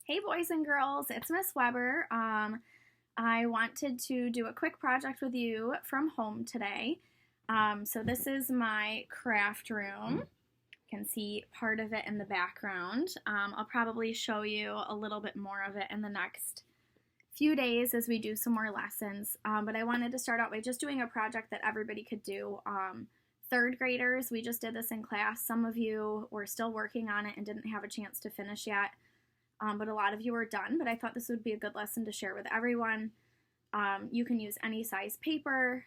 Hey boys and girls, it's Miss Weber. I wanted to do a quick project with you from home today. So this is my craft room. You can see part of it in the background. I'll probably show you a little bit more of it in the next few days as we do some more lessons. But I wanted to start out by just doing a project that everybody could do. Third graders, we just did this in class. Some of you were still working on it and didn't have a chance to finish yet. But a lot of you are done, but I thought this would be a good lesson to share with everyone. You can use any size paper.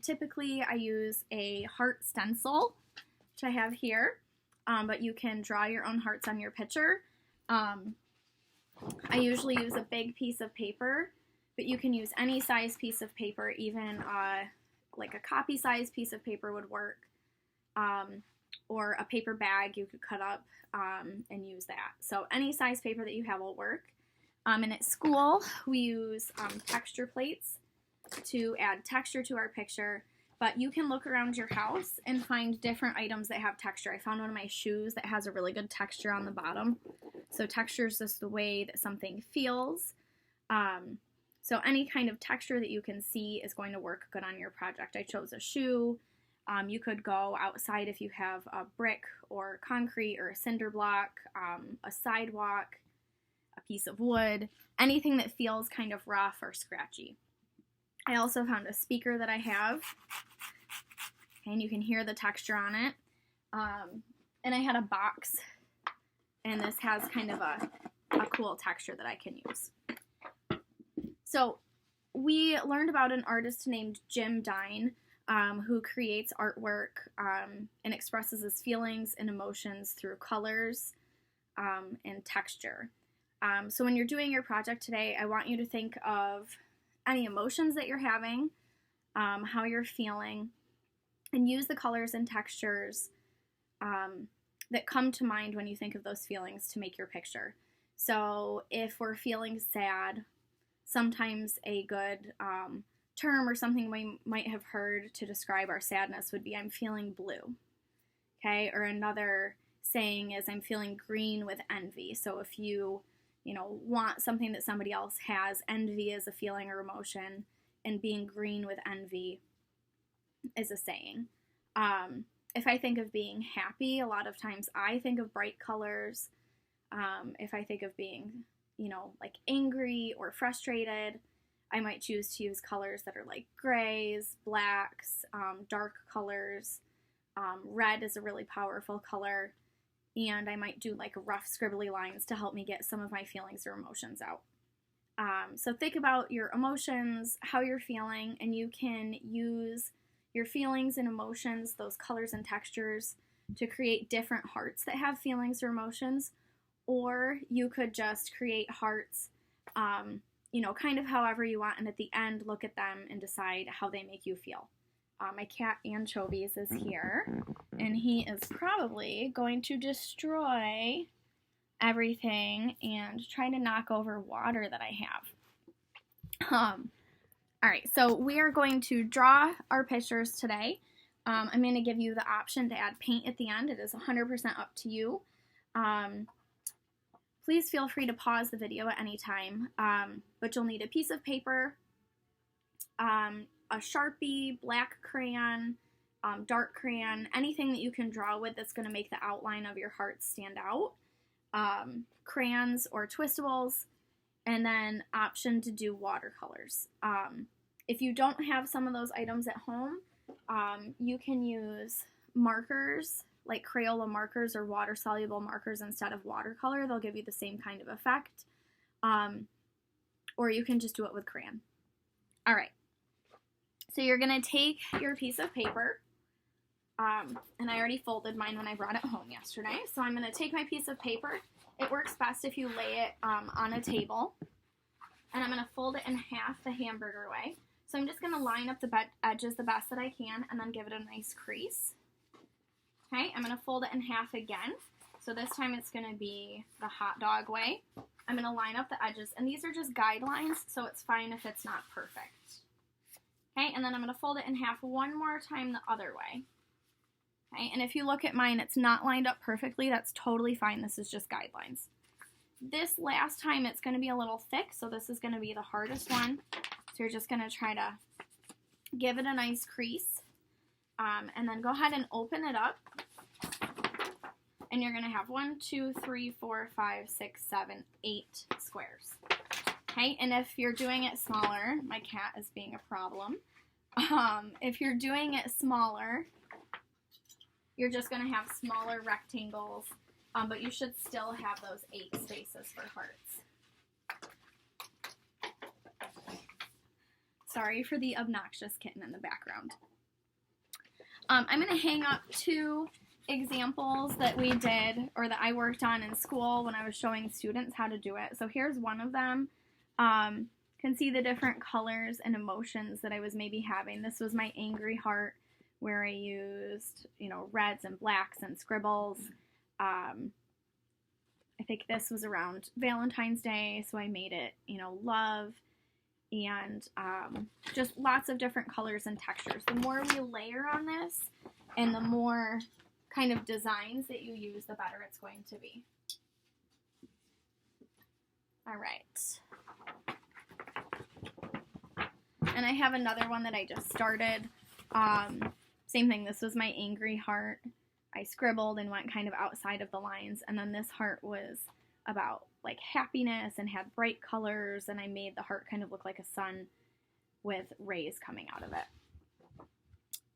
Typically, I use a heart stencil, which I have here, but you can draw your own hearts on your picture. I usually use a big piece of paper, but you can use any size piece of paper, even like a copy size piece of paper would work. Or a paper bag you could cut up and use that. So any size paper that you have will work. And at school, we use texture plates to add texture to our picture, but you can look around your house and find different items that have texture. I found one of my shoes that has a really good texture on the bottom. So texture is just the way that something feels. So any kind of texture that you can see is going to work good on your project. I chose a shoe. You could go outside if you have a brick or concrete or a cinder block, a sidewalk, a piece of wood, anything that feels kind of rough or scratchy. I also found a speaker that I have, and you can hear the texture on it. And I had a box, and this has kind of a cool texture that I can use. So we learned about an artist named Dine, who creates artwork and expresses his feelings and emotions through colors and texture. So when you're doing your project today, I want you to think of any emotions that you're having, how you're feeling, and use the colors and textures that come to mind when you think of those feelings to make your picture. So if we're feeling sad, sometimes a good term or something we might have heard to describe our sadness would be, I'm feeling blue, okay? Or another saying is, I'm feeling green with envy. So if you want something that somebody else has, envy is a feeling or emotion, and being green with envy is a saying. If I think of being happy, a lot of times I think of bright colors. If I think of being, like angry or frustrated, I might choose to use colors that are like grays, blacks, dark colors. Red is a really powerful color. And I might do like rough scribbly lines to help me get some of my feelings or emotions out. So think about your emotions, how you're feeling, and you can use your feelings and emotions, those colors and textures, to create different hearts that have feelings or emotions. Or you could just create hearts kind of however you want, and at the end, look at them and decide how they make you feel. My cat Anchovies is here, and he is probably going to destroy everything and try to knock over water that I have. Alright, so we are going to draw our pictures today. I'm going to give you the option to add paint at the end. It is 100% up to you. Please feel free to pause the video at any time, but you'll need a piece of paper, a Sharpie, black crayon, dark crayon, anything that you can draw with that's going to make the outline of your heart stand out, crayons or twistables, and then option to do watercolors. If you don't have some of those items at home, you can use markers, like Crayola markers or water-soluble markers instead of watercolor. They'll give you the same kind of effect. Or you can just do it with crayon. All right. So you're going to take your piece of paper, and I already folded mine when I brought it home yesterday. So I'm going to take my piece of paper. It works best if you lay it on a table. And I'm going to fold it in half the hamburger way. So I'm just going to line up the edges the best that I can and then give it a nice crease. Okay, I'm going to fold it in half again. So this time it's going to be the hot dog way. I'm going to line up the edges, and these are just guidelines, so it's fine if it's not perfect. Okay, and then I'm going to fold it in half one more time the other way. Okay, and if you look at mine, it's not lined up perfectly. That's totally fine. This is just guidelines. This last time it's going to be a little thick, so this is going to be the hardest one. So you're just going to try to give it a nice crease. And then go ahead and open it up. And you're going to have 1, 2, 3, 4, 5, 6, 7, 8 squares. Okay, and if you're doing it smaller, my cat is being a problem. If you're doing it smaller, you're just going to have smaller rectangles, but you should still have those 8 spaces for hearts. Sorry for the obnoxious kitten in the background. I'm going to hang up 2 examples that we did, or that I worked on in school when I was showing students how to do it. So here's one of them. Can see the different colors and emotions that I was maybe having. This was my angry heart, where I used, reds and blacks and scribbles. I think this was around Valentine's Day, so I made it, love, and just lots of different colors and textures. The more we layer on this, and the more kind of designs that you use, the better it's going to be. All right. And I have another one that I just started. Same thing, this was my angry heart. I scribbled and went kind of outside of the lines, and then this heart was about like happiness and had bright colors, and I made the heart kind of look like a sun with rays coming out of it.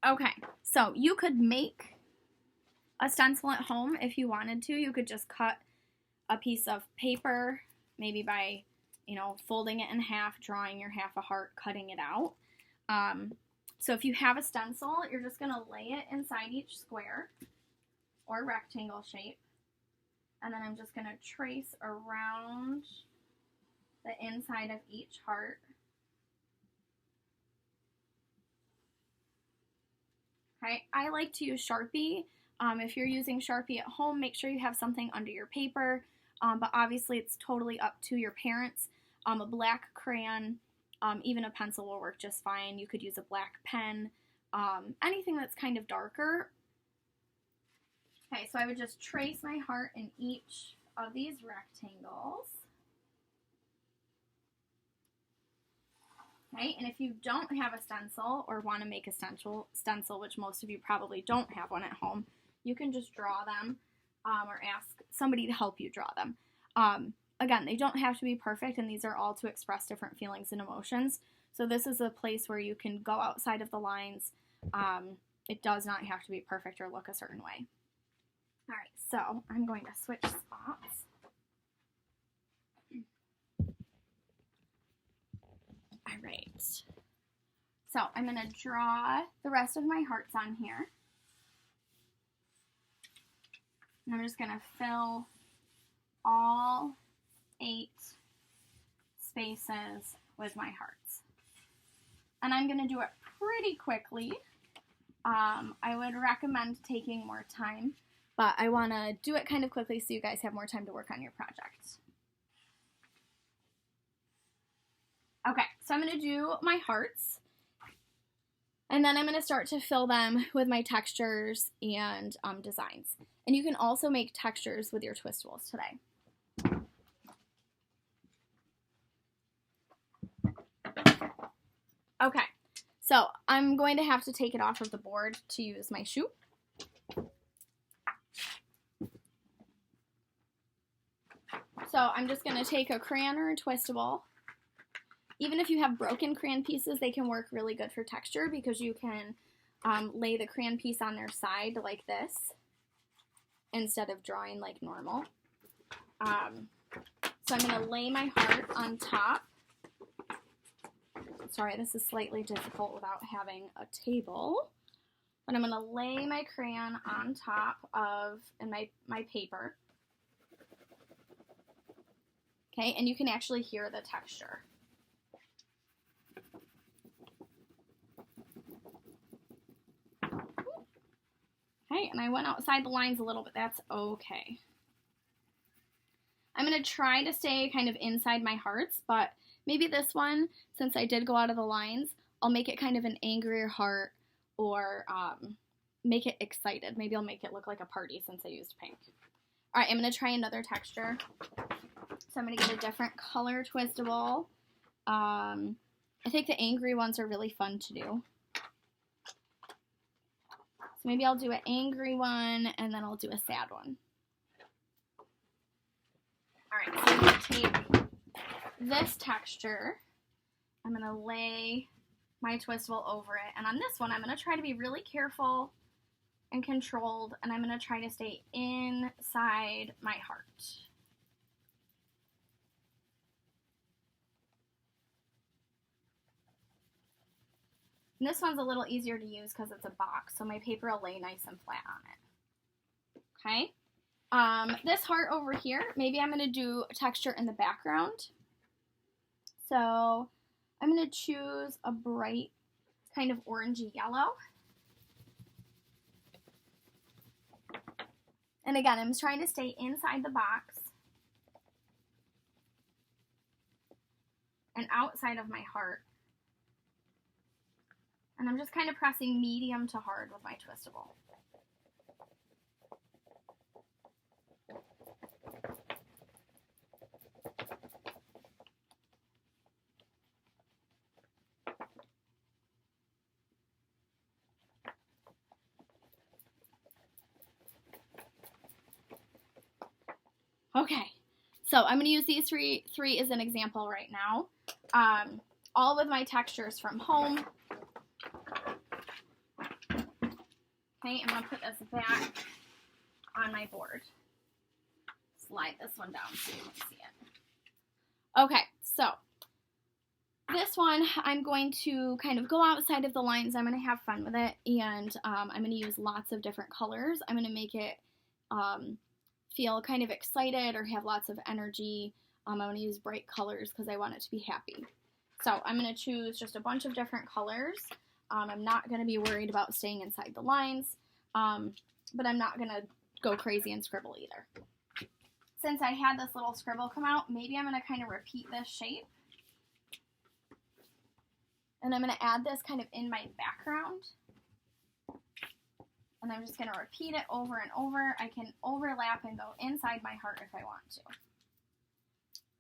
Okay, so you could make a stencil at home if you wanted to. You could just cut a piece of paper, maybe by folding it in half, drawing your half a heart, cutting it out. So if you have a stencil, you're just going to lay it inside each square or rectangle shape. And then I'm just going to trace around the inside of each heart. Okay, I like to use Sharpie. If you're using Sharpie at home, make sure you have something under your paper. But obviously it's totally up to your parents. A black crayon, even a pencil will work just fine. You could use a black pen, anything that's kind of darker. Okay, so I would just trace my heart in each of these rectangles. Okay, and if you don't have a stencil or want to make a stencil, which most of you probably don't have one at home, you can just draw them or ask somebody to help you draw them. Again, they don't have to be perfect, and these are all to express different feelings and emotions. So this is a place where you can go outside of the lines. It does not have to be perfect or look a certain way. All right, so I'm going to switch spots. All right, so I'm going to draw the rest of my hearts on here. And I'm just going to fill all 8 spaces with my hearts. And I'm going to do it pretty quickly. I would recommend taking more time, but I want to do it kind of quickly so you guys have more time to work on your project. Okay, so I'm going to do my hearts, and then I'm going to start to fill them with my textures and designs. And you can also make textures with your twistables today. Okay, so I'm going to have to take it off of the board to use my shoe. So I'm just going to take a crayon or a twistable. Even if you have broken crayon pieces, they can work really good for texture because you can lay the crayon piece on their side like this instead of drawing like normal. So I'm going to lay my heart on top. Sorry, this is slightly difficult without having a table. But I'm going to lay my crayon on top of my paper. Okay, and you can actually hear the texture. Okay, and I went outside the lines a little bit. That's okay. I'm going to try to stay kind of inside my hearts, but maybe this one, since I did go out of the lines, I'll make it kind of an angrier heart or make it excited. Maybe I'll make it look like a party since I used pink. All right, I'm going to try another texture. So I'm going to get a different color twistable. I think the angry ones are really fun to do. So maybe I'll do an angry one, and then I'll do a sad one. All right, so I'm going to take this texture. I'm going to lay my twistable over it. And on this one, I'm going to try to be really careful and controlled, and I'm going to try to stay inside my heart. And this one's a little easier to use because it's a box, so my paper will lay nice and flat on it. Okay. This heart over here, maybe I'm going to do a texture in the background. So I'm going to choose a bright kind of orangey yellow. And again, I'm trying to stay inside the box and outside of my heart. And I'm just kind of pressing medium to hard with my twistable. Okay, so I'm going to use these three as an example right now. All with my textures from home. Okay, I'm going to put this back on my board. Slide this one down so you can see it. Okay, so this one I'm going to kind of go outside of the lines. I'm going to have fun with it, and I'm going to use lots of different colors. I'm going to make it feel kind of excited or have lots of energy. I'm going to use bright colors because I want it to be happy. So I'm going to choose just a bunch of different colors. I'm not going to be worried about staying inside the lines, but I'm not going to go crazy and scribble either. Since I had this little scribble come out, maybe I'm going to kind of repeat this shape. And I'm going to add this kind of in my background. And I'm just going to repeat it over and over. I can overlap and go inside my heart if I want to.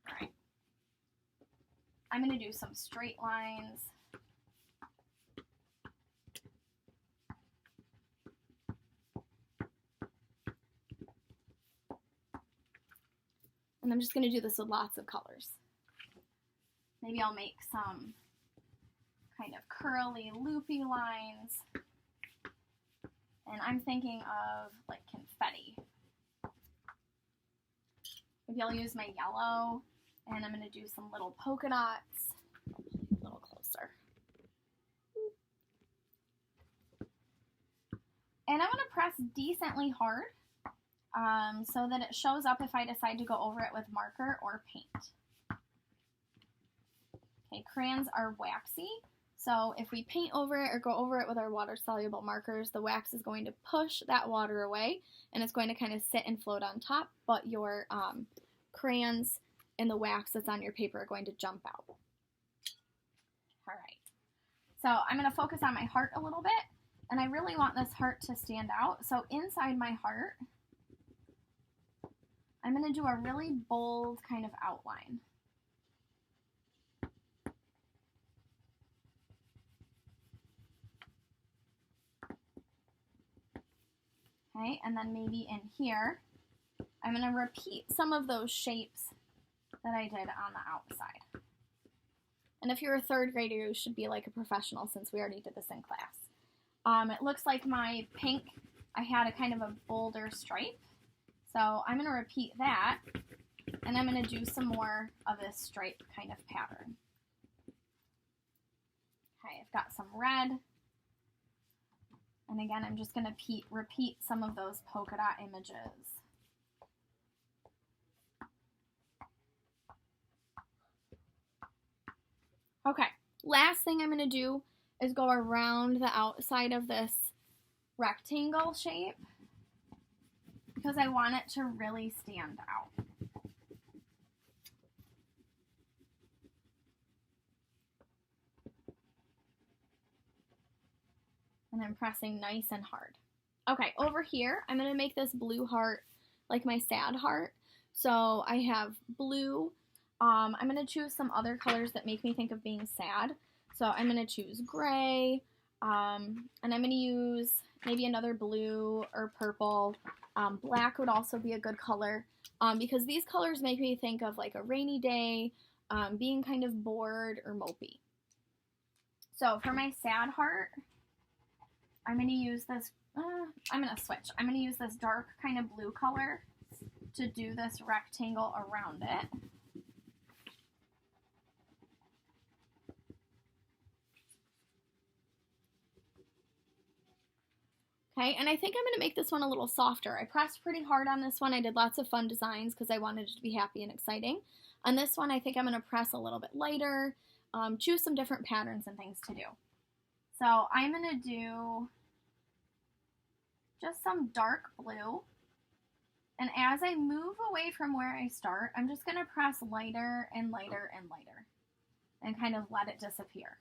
All right. I'm going to do some straight lines. And I'm just going to do this with lots of colors. Maybe I'll make some kind of curly, loopy lines. And I'm thinking of like confetti. Maybe I'll use my yellow, and I'm going to do some little polka dots. A little closer. And I'm going to press decently hard so that it shows up if I decide to go over it with marker or paint. Okay, crayons are waxy. So if we paint over it or go over it with our water-soluble markers, the wax is going to push that water away, and it's going to kind of sit and float on top, but your crayons and the wax that's on your paper are going to jump out. All right. So I'm going to focus on my heart a little bit, and I really want this heart to stand out. So inside my heart, I'm going to do a really bold kind of outline. Okay, and then maybe in here, I'm going to repeat some of those shapes that I did on the outside. And if you're a third grader, you should be like a professional since we already did this in class. It looks like my pink, I had a kind of a bolder stripe. So I'm going to repeat that, and I'm going to do some more of this stripe kind of pattern. Okay, I've got some red. And again, I'm just going to repeat some of those polka dot images. Okay, last thing I'm going to do is go around the outside of this rectangle shape because I want it to really stand out. And I'm pressing nice and hard. Okay, over here, I'm going to make this blue heart like my sad heart. So I have blue. I'm going to choose some other colors that make me think of being sad. So I'm going to choose gray, and I'm going to use maybe another blue or purple. Black would also be a good color, because these colors make me think of like a rainy day, being kind of bored or mopey. So for my sad heart, I'm going to use this, I'm going to switch. I'm going to use this dark kind of blue color to do this rectangle around it. Okay, and I think I'm going to make this one a little softer. I pressed pretty hard on this one. I did lots of fun designs because I wanted it to be happy and exciting. On this one, I think I'm going to press a little bit lighter, choose some different patterns and things to do. So I'm going to do just some dark blue. And as I move away from where I start, I'm just going to press lighter and lighter and lighter and kind of let it disappear.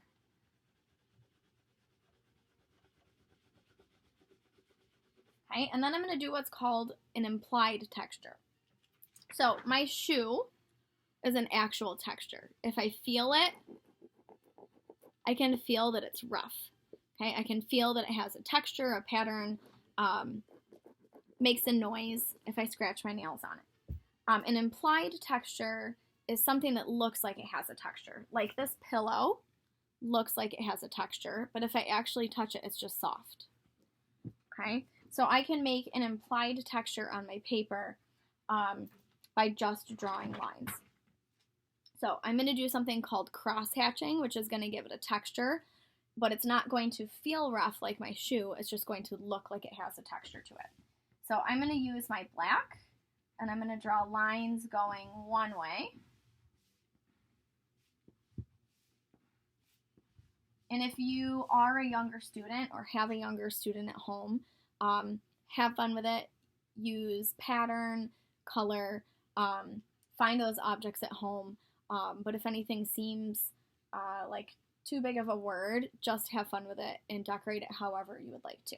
Okay, and then I'm going to do what's called an implied texture. So my shoe is an actual texture. If I feel it, I can feel that it's rough. Okay, I can feel that it has a texture, a pattern, makes a noise if I scratch my nails on it. An implied texture is something that looks like it has a texture. Like this pillow looks like it has a texture, but if I actually touch it, it's just soft. Okay, so I can make an implied texture on my paper by just drawing lines. So I'm going to do something called cross-hatching, which is going to give it a texture, but it's not going to feel rough like my shoe. It's just going to look like it has a texture to it. So I'm going to use my black, and I'm going to draw lines going one way. And if you are a younger student or have a younger student at home, have fun with it. Use pattern, color, find those objects at home. But if anything seems like too big of a word, just have fun with it and decorate it however you would like to.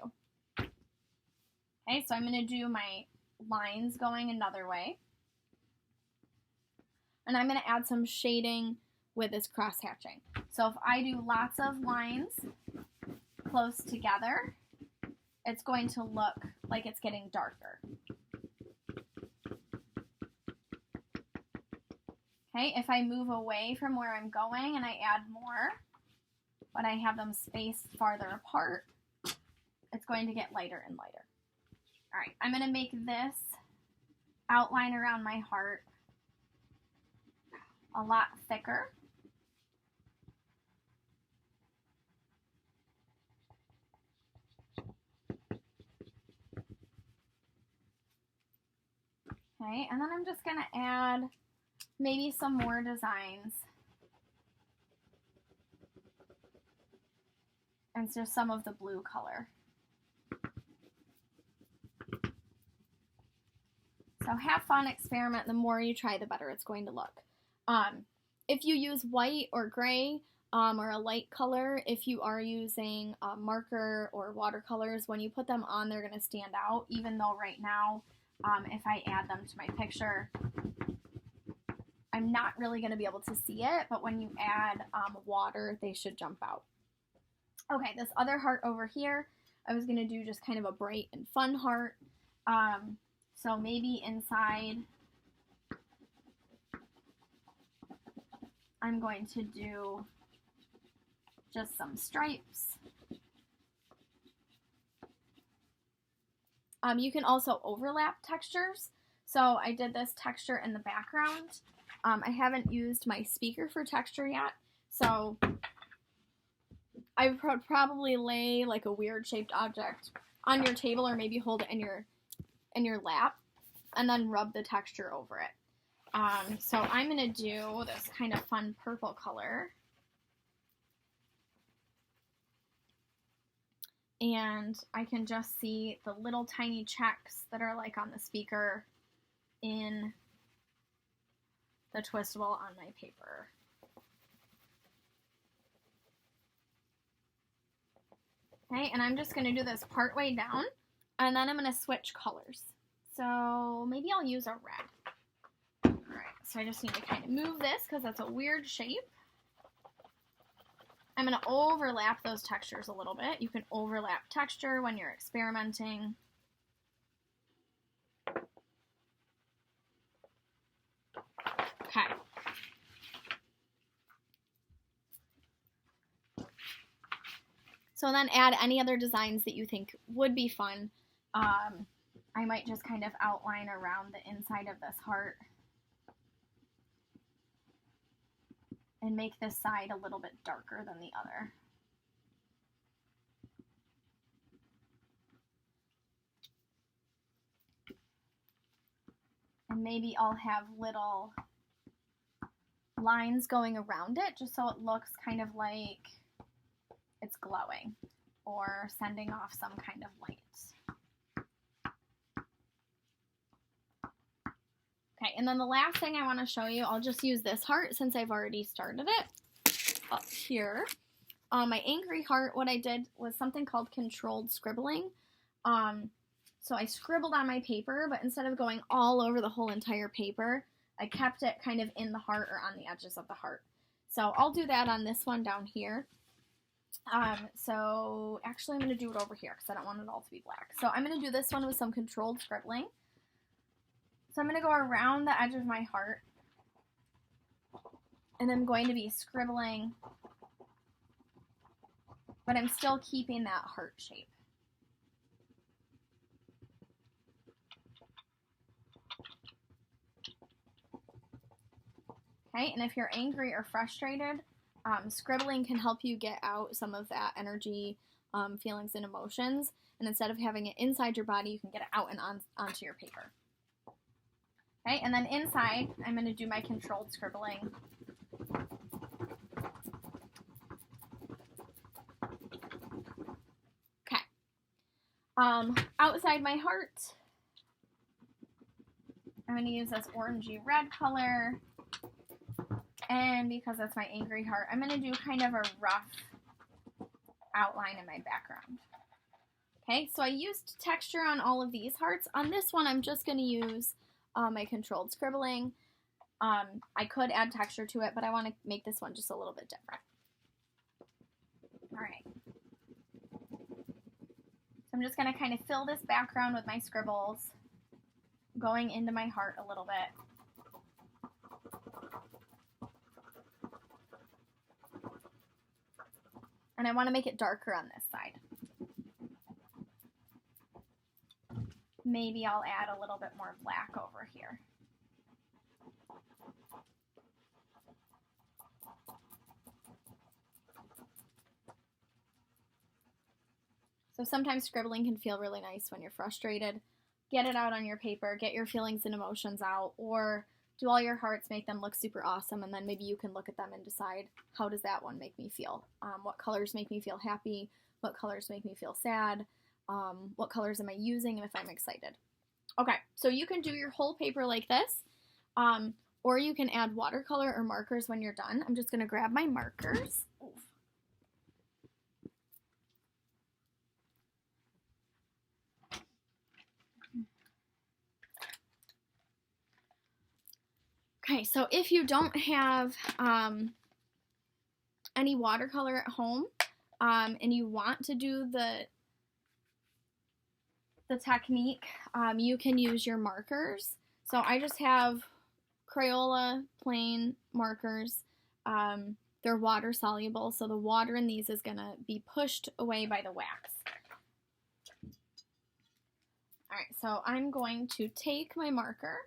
Okay, so I'm going to do my lines going another way. And I'm going to add some shading with this cross-hatching. So if I do lots of lines close together, it's going to look like it's getting darker. Okay, if I move away from where I'm going and I add more, but I have them spaced farther apart, it's going to get lighter and lighter. All right, I'm going to make this outline around my heart a lot thicker. Okay, and then I'm just going to add maybe some more designs. And it's just some of the blue color. So have fun, experiment. The more you try, the better it's going to look. If you use white or gray or a light color, if you are using marker or watercolors, when you put them on, they're going to stand out, even though right now, if I add them to my picture, I'm not really going to be able to see it, but when you add water, they should jump out. Okay, this other heart over here, I was going to do just kind of a bright and fun heart. So maybe inside, I'm going to do just some stripes. You can also overlap textures. So I did this texture in the background. I haven't used my speaker for texture yet, so I would probably lay like a weird shaped object on your table, or maybe hold it in your lap, and then rub the texture over it. So I'm going to do this kind of fun purple color. And I can just see the little tiny checks that are like on the speaker in the twistable on my paper. Okay, and I'm just going to do this part way down, and then I'm going to switch colors. So maybe I'll use a red. Alright, so I just need to kind of move this because that's a weird shape. I'm going to overlap those textures a little bit. You can overlap texture when you're experimenting. Okay. So then add any other designs that you think would be fun. I might just kind of outline around the inside of this heart and make this side a little bit darker than the other. And maybe I'll have little lines going around it just so it looks kind of like it's glowing or sending off some kind of light. Okay, and then the last thing I want to show you, I'll just use this heart since I've already started it up here. My angry heart, what I did was something called controlled scribbling. So I scribbled on my paper, but instead of going all over the whole entire paper, I kept it kind of in the heart or on the edges of the heart. So I'll do that on this one down here. So actually I'm going to do it over here because I don't want it all to be black. So I'm going to do this one with some controlled scribbling. So I'm going to go around the edge of my heart, and I'm going to be scribbling, but I'm still keeping that heart shape. Okay, and if you're angry or frustrated, scribbling can help you get out some of that energy, feelings, and emotions, and instead of having it inside your body, you can get it out and onto your paper. Okay, and then inside, I'm going to do my controlled scribbling. Okay. Outside my heart, I'm going to use this orangey red color. And because that's my angry heart, I'm going to do kind of a rough outline in my background. Okay, so I used texture on all of these hearts. On this one, I'm just going to use my controlled scribbling. I could add texture to it, but I want to make this one just a little bit different. Alright. So I'm just going to kind of fill this background with my scribbles, going into my heart a little bit. And I want to make it darker on this side. Maybe I'll add a little bit more black over here. So sometimes scribbling can feel really nice when you're frustrated. Get it out on your paper, get your feelings and emotions out, or do all your hearts, make them look super awesome, and then maybe you can look at them and decide, how does that one make me feel? What colors make me feel happy? What colors make me feel sad? What colors am I using, and if I'm excited? Okay, so you can do your whole paper like this, or you can add watercolor or markers when you're done. I'm just going to grab my markers. Oof. Okay, so if you don't have any watercolor at home, and you want to do the technique, you can use your markers. So I just have Crayola plain markers. They're water soluble, so the water in these is going to be pushed away by the wax. Alright, so I'm going to take my marker,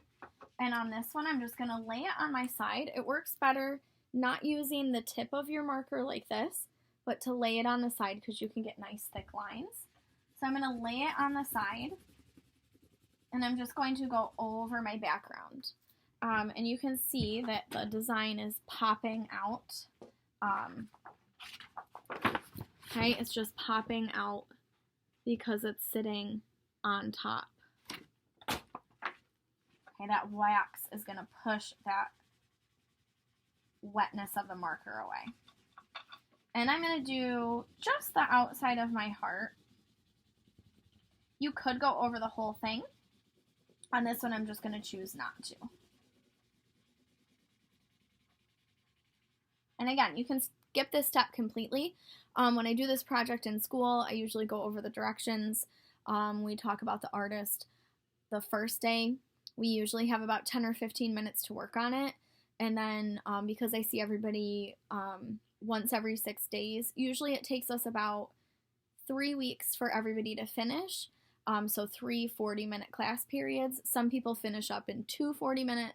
and on this one I'm just going to lay it on my side. It works better not using the tip of your marker like this, but to lay it on the side because you can get nice thick lines. So I'm going to lay it on the side, and I'm just going to go over my background. And you can see that the design is popping out. Okay, it's just popping out because it's sitting on top. Okay, that wax is going to push that wetness of the marker away. And I'm going to do just the outside of my heart. You could go over the whole thing, On this one, I'm just going to choose not to. And again, you can skip this step completely. When I do this project in school, I usually go over the directions. We talk about the artist the first day. We usually have about 10 or 15 minutes to work on it. And then because I see everybody once every 6 days, usually it takes us about 3 weeks for everybody to finish. So 3 40-minute class periods. Some people finish up in 2 40-minute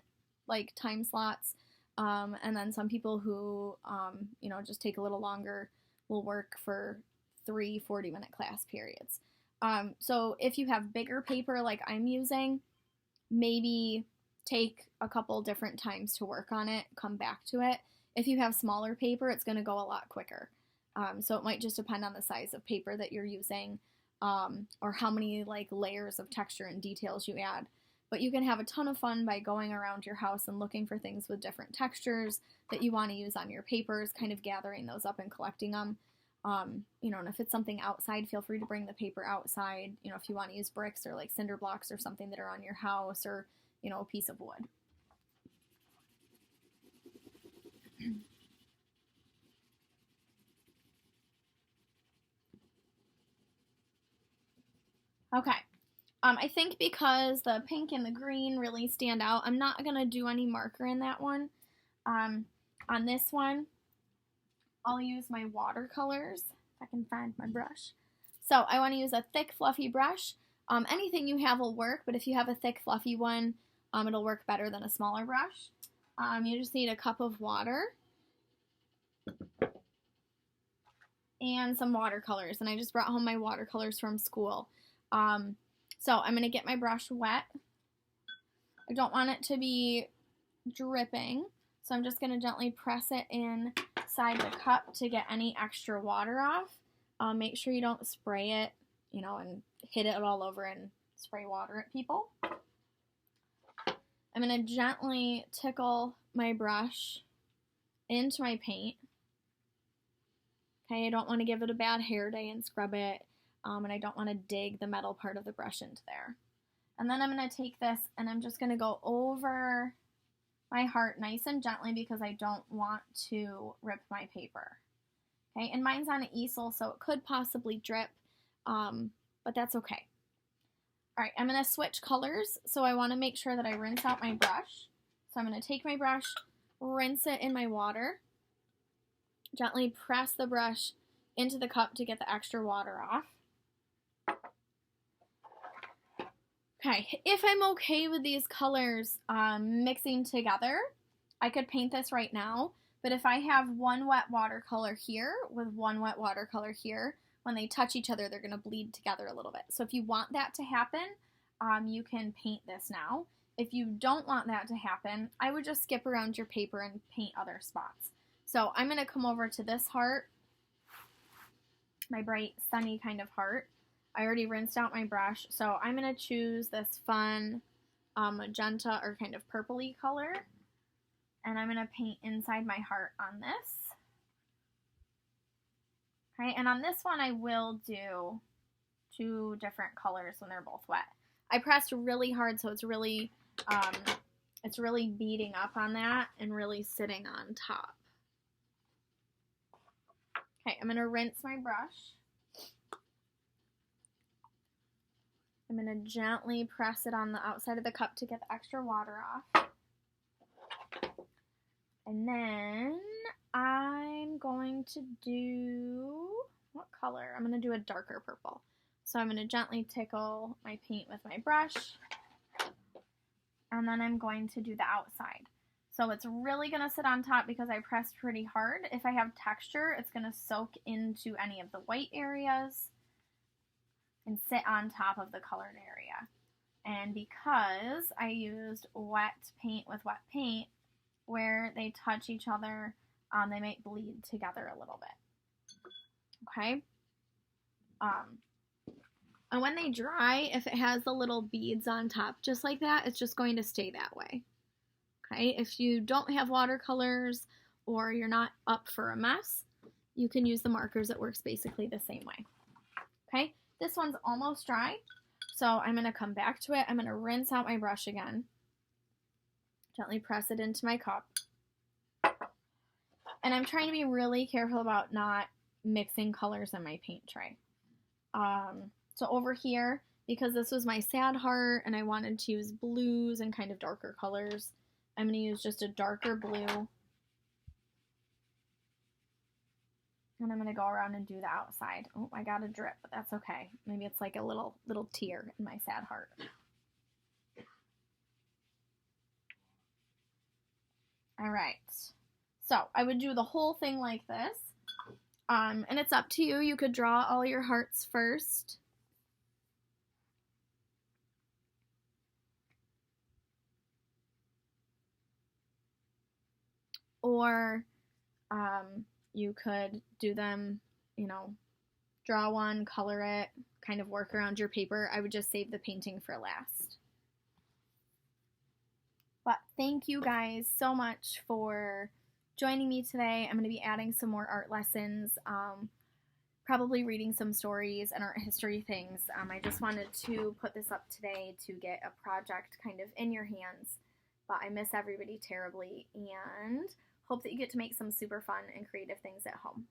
time slots. And then some people who, just take a little longer will work for 3 40-minute class periods. So if you have bigger paper like I'm using, maybe take a couple different times to work on it, come back to it. If you have smaller paper, it's going to go a lot quicker. So it might just depend on the size of paper that you're using, or how many layers of texture and details you add. But you can have a ton of fun by going around your house and looking for things with different textures that you want to use on your papers, kind of gathering those up and collecting them. And if it's something outside, feel free to bring the paper outside, if you want to use bricks or cinder blocks or something that are on your house, or, a piece of wood. Okay. I think because the pink and the green really stand out, I'm not going to do any marker in that one. On this one, I'll use my watercolors, if I can find my brush. So I want to use a thick, fluffy brush. Anything you have will work, but if you have a thick, fluffy one, it'll work better than a smaller brush. You just need a cup of water and some watercolors, and I just brought home my watercolors from school. So I'm going to get my brush wet. I don't want it to be dripping, so I'm just going to gently press it inside the cup to get any extra water off. Make sure you don't spray it, and hit it all over and spray water at people. I'm going to gently tickle my brush into my paint. Okay, I don't want to give it a bad hair day and scrub it. And I don't want to dig the metal part of the brush into there. And then I'm going to take this and I'm just going to go over my heart nice and gently because I don't want to rip my paper. Okay, and mine's on an easel, so it could possibly drip, but that's okay. All right, I'm going to switch colors, so I want to make sure that I rinse out my brush. So I'm going to take my brush, rinse it in my water, gently press the brush into the cup to get the extra water off. Okay, if I'm okay with these colors mixing together, I could paint this right now, but if I have one wet watercolor here with one wet watercolor here, when they touch each other, they're going to bleed together a little bit. So if you want that to happen, you can paint this now. If you don't want that to happen, I would just skip around your paper and paint other spots. So I'm going to come over to this heart, my bright, sunny kind of heart. I already rinsed out my brush, so I'm going to choose this fun magenta or kind of purpley color, and I'm going to paint inside my heart on this. Okay, and on this one I will do 2 different colors when they're both wet. I pressed really hard, so it's really beating up on that and really sitting on top. Okay, I'm going to rinse my brush. I'm going to gently press it on the outside of the cup to get the extra water off. And then I'm going to do, what color? I'm going to do a darker purple. So I'm going to gently tickle my paint with my brush. And then I'm going to do the outside. So it's really going to sit on top because I pressed pretty hard. If I have texture, it's going to soak into any of the white areas and sit on top of the colored area. And because I used wet paint with wet paint, where they touch each other, they might bleed together a little bit. Okay? And when they dry, if it has the little beads on top just like that, it's just going to stay that way. Okay? If you don't have watercolors or you're not up for a mess, you can use the markers. It works basically the same way. Okay? This one's almost dry. So I'm going to come back to it. I'm going to rinse out my brush again. Gently press it into my cup. And I'm trying to be really careful about not mixing colors in my paint tray. So over here, because this was my sad heart and I wanted to use blues and kind of darker colors, I'm going to use just a darker blue. And I'm going to go around and do the outside. Oh, I got a drip, but that's okay. Maybe it's like a little tear in my sad heart. All right. So I would do the whole thing like this. And it's up to you. You could draw all your hearts first. Or you could do them, you know, draw one, color it, kind of work around your paper. I would just save the painting for last. But thank you guys so much for joining me today. I'm going to be adding some more art lessons, probably reading some stories and art history things. I just wanted to put this up today to get a project kind of in your hands. But I miss everybody terribly and hope that you get to make some super fun and creative things at home.